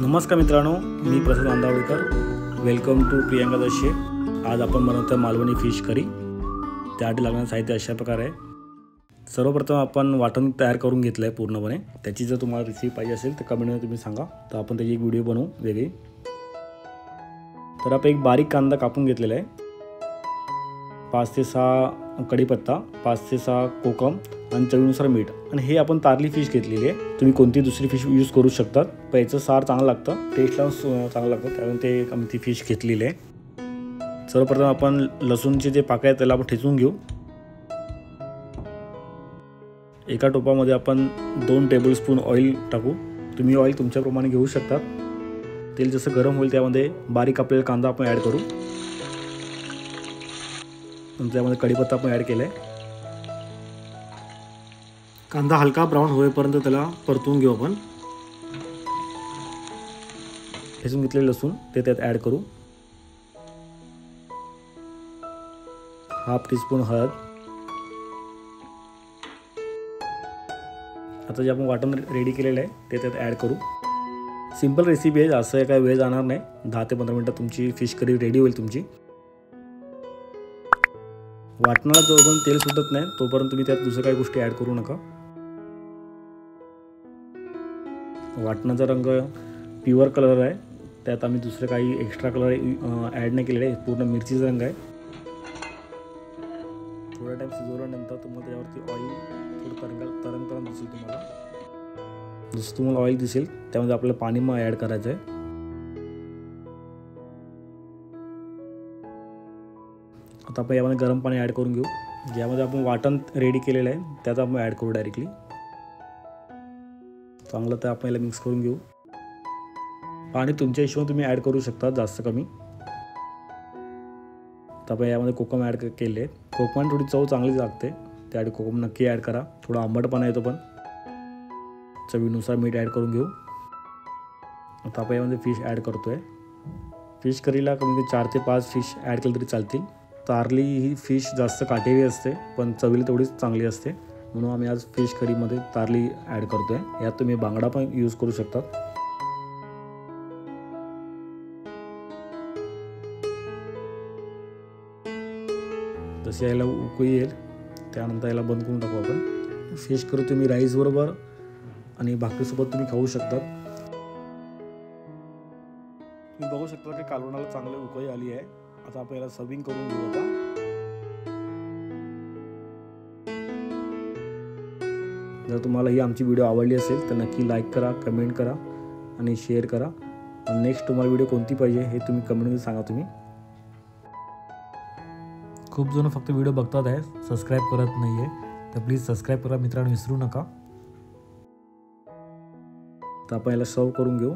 नमस्कार मित्रांनो, मी प्रसाद आंदावळेकर. Welcome to Priyanka Dashe. आज आपण बनवतो मालवणी फिश करी. त्यासाठी लागणारं साहित्य अशा प्रकारे आहे. सर्वप्रथम आपण वाटण तयार करून घेतलं आहे पूर्णपणे. त्याची जर तुम्हाला रेसिपी पाहिजे असेल तर कमेंटमध्ये तुम्ही सांगा, तर आपण त्याची एक व्हिडिओ बनवू वेगळी. तर आपण एक बारीक कांदा कापून घेतलेला आहे. 5 ते 6 कढीपत्ता, 5 ते 6 कोकम आणि चवीनुसार मीठ. आणि हे आपण तारली फिश घेतलेली आहे. तुम्ही कोणती दुसरी फिश यूज करू शकतात. पण याचं सार चांगलं लागतं, टेस्टला चांगलं लागतं, त्यामुळे ते आम्ही ती फिश घेतलेली आहे. सर्वप्रथम आपण लसूणचे जे पाकळ्या आहेत त्याला आपण ठेचून घेऊ. एका टोपामध्ये आपण 2 टेबलस्पून ऑइल टाकू. तुम्ही ऑइल तुमच्याप्रमाणे घेऊ शकतात. तेल जसं गरम होईल त्यामध्ये बारीक कापलेला कांदा आपण ॲड करू. त्यामध्ये कढीपत्ता आपण ॲड केला आहे. कांदा हलका ब्राऊन होईपर्यंत त्याला परतून घेऊ आपण. ठेचून घेतलेले लसूण ते त्यात ॲड करू. हाफ टीस्पून हळद. आता जे आपण वाटण रेडी केलेलं आहे ते त्यात ॲड करू. सिंपल रेसिपी आहे, जास्त काय वेळ जाणार नाही. 10 ते 15 मिनटात तुमची फिश करी रेडी होईल तुमची. वाटणाला जोपर्यंत तेल सुटत नाही तोपर्यंत तुम्ही त्यात दुसऱ्या काही गोष्टी ॲड करू नका. वाटणाचा रंग प्युअर कलर आहे, त्यात आम्ही दुसरे काही एक्स्ट्रा कलर ॲड नाही केलेले आहे. पूर्ण मिरचीचा रंग आहे. थोडा टाईम शिजवल्यानंतर तुम्हाला त्यावरती ऑइल थोडं तरंग दिसेल तुम्हाला. जसं तुम्हाला ऑइल दिसेल त्यामध्ये आपल्याला पाणी मग ॲड करायचं आहे. आता आपण यामध्ये गरम पाणी ॲड करून घेऊ. ज्यामध्ये आपण वाटण रेडी केलेलं आहे त्यात आपण ॲड करू डायरेक्टली. चांगलं तर आपण याला मिक्स करून घेऊ. पाणी तुमच्या हिशोबाने तुम्ही ॲड करू शकता, जास्त कमी. तर आपण यामध्ये कोकम ॲड केले. कोकमाने थोडी चव चांगली लागते, त्यासाठी कोकम नक्की ॲड करा. थोडा आंबटपणा येतो पण. चवीनुसार मीठ ॲड करून घेऊ. आता आपण यामध्ये फिश ॲड करतो आहे. फिश करीला कमी 4 ते 5 फिश ॲड केली तरी चालतील. तारली ही फिश जास्त काटेरी असते पण चवीला तेवढीच चांगली असते, म्हणून आम्ही आज फिश करीमध्ये तारली ॲड करतो आहे. यात तुम्ही बांगडा पण यूज करू शकता. जसे याला उकळी येईल त्यानंतर याला बंद करून टाकू आपण. फिश करी तुम्ही राईसबरोबर आणि भाकरीसोबत तुम्ही खाऊ शकतात. तुम्ही बघू शकता की कालवणाला चांगली उकळी आली आहे. आता आपण याला सर्विंग करून घेऊ. आता जर तुम्हाला ही आमची व्हिडिओ आवडली असेल तर नक्की लाईक करा, कमेंट करा आणि शेअर करा. आणि नेक्स्ट तुम्हाला व्हिडिओ कोणती पाहिजे हे तुम्ही कमेंटमध्ये सांगा. तुम्ही खूप जण फक्त व्हिडिओ बघतात आहे, सबस्क्राईब करत नाही आहे, तर प्लीज सबस्क्राईब करा मित्रांनो, विसरू नका. तर आपण याला सर्व करून घेऊ.